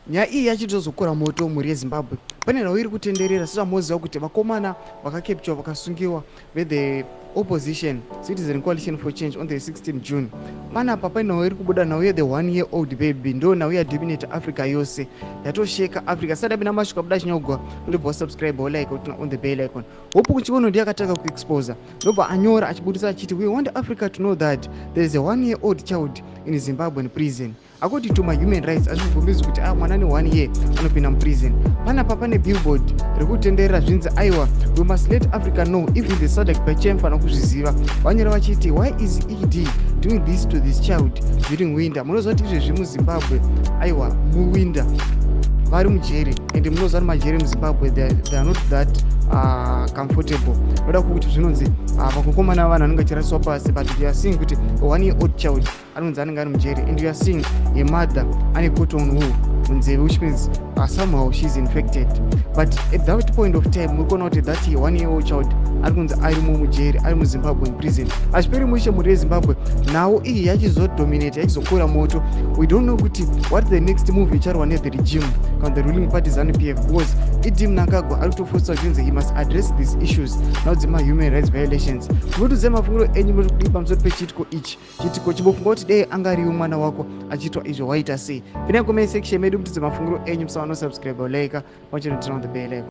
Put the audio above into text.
nyaya iyi yachitozokura moto mhuri yezimbabwe. Pane nhau iri kutenderera sechamoziva kuti vakomana vakakepchwa vakasungiwa vethe opposition citizen coalition for change on the 16 June. Panapa pane nhau iri kubuda, nhau ye the 1-year-old baby ndo nhau yadominate Africa yose, yatosheka Africa. Sadabi namashuka buda chinyogwa ulibva subscribe like on the bell icon. Hopu kuchiono ndiye akataka kuexposa ndobva anyora achibudisa achiti we want Africa to know that there is a 1-year-old child in Zimbabwean prison. According to my human rights achikugombidza kuti mwana ne 1 year anopinda muprison. Panapa pane billboard rikutenderera zvinzi aiwa we must let Africa know, even the Sabc pachemfana kuzviziva. Vanyora vachiti why is ED doing this to this child during winter. Munoziva kuti izvezvi muZimbabwe aiwa muwinter vari mujeri, and munoziva kuti majeri muZimbabwe they are not that comfortable. Noda kuti zvinonzi vakokomana vanhu anenge achiraswa pasi, but we are seeing kuti a 1-year-old child anonzi anenge ari mujeri, and we are seeing a mother ane cotton wool munzeve, which means somehow she is infected. But at that point of time murikuona kuti that 1-year-old child ari kunzi ari mujeri, ari muZimbabwe in prison. Hazviperi mushe mhuri yeZimbabwe nhau iyi yachizodominate, yachizokura moto. We don't know kuti what the next move icharwa ne the regime kana the ruling party ZANU-PF, because Idi Mnangagwa ari kutoforsa zvinzi he must address these issues now dzema human rights violations. Munotoziva mafungiro enyu muri kudii pamusoro pechitiko ichi. Chitiko chibofunga kuti dei angariwo mwana wako achiitwa izvo waita sei. Pinai comment section medu mutidze mafungiro enyu, musawa no subscribe like, watch it on the bell icon.